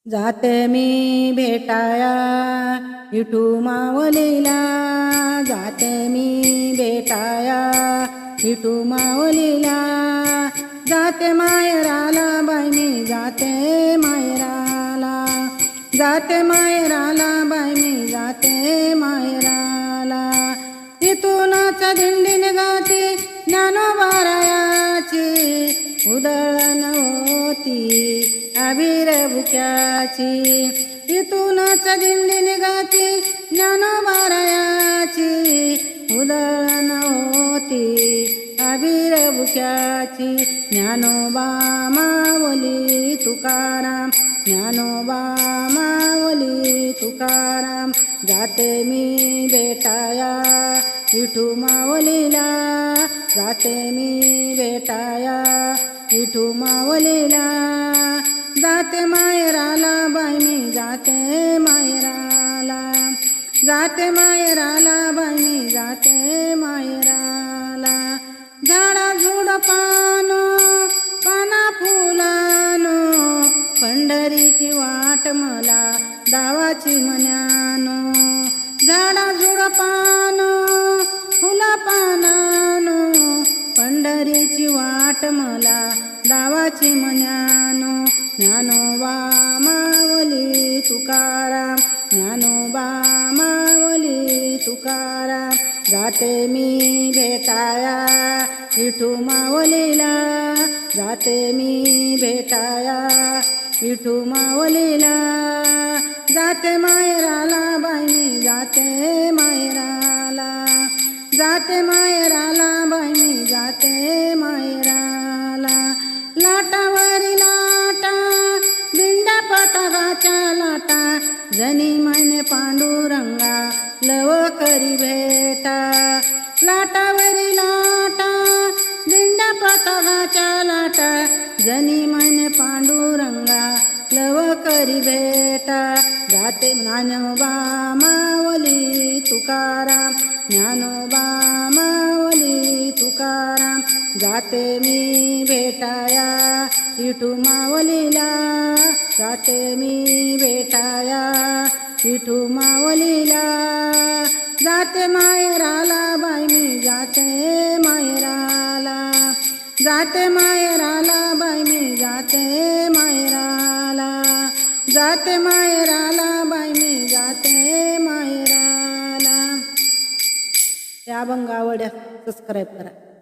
जाते मी भेटाया विठू माऊलीला, जाते मी भेटाया विठू माऊलीला. जाते माहेराला बाई मी जाते माहेराला, जाते माहेराला बाई मी जाते माहेराला. इथूनच दिंडी निघाती ज्ञानोबारायाची, उधळण होती अबीर बुक्याची. इथूनच दिंडी निघाती ज्ञानोबारायाची, उधळण होती अबीर बुक्याची. ज्ञानोबा माऊली तुकाराम, ज्ञानोबा माऊली तुकाराम. जाते मी भेटाया विठू माऊलीला, जाते मी भेटाया विठू माऊलीला. जाते माहेराला बाई मी जाते माहेराला, जाते माहेराला बाई मी जाते माहेराला. झाडा झुडपानो पाना फुलानो, पंढरीची वाट मला दावाची मन्यानो. झाडा झुडपानो फुला पानानो, पंढरीची वाट मला दावाची मन्यानो. ज्ञानोबा माऊली तुकाराम, ज्ञानोबा माऊली तुकाराम. जाते मी भेटाया विठू माऊलीला, जाते मी भेटाया विठू माऊलीला. जाते माहेराला बाई मी जाते माहेराला, जाते माहेराला बाई मी जाते माहेराला. लाटावरी लाटा दिंड्या पताकाच्या लाटा, जनी म्हणे पांडुरंगा लव करी भेटा. लाटावरी लाटा दिंड्या पताकाच्या लाटा, जनी म्हणे पांडुरंगा लव करी भेटा. जाते ज्ञानोबा माऊली तुकाराम, ज्ञानोबा माऊली तुकाराम. जाते मी भेटाया विठू माऊलीला, जाते मी भेटाया विठू माऊलीला. जाते माहेराला बाई मी जाते माहेराला, जाते माहेराला बाई मी जाते माहेराला, जाते माहेराला बाई मी जाते माहेराला. या अभंग आवडल्यास सबस्क्राईब करा.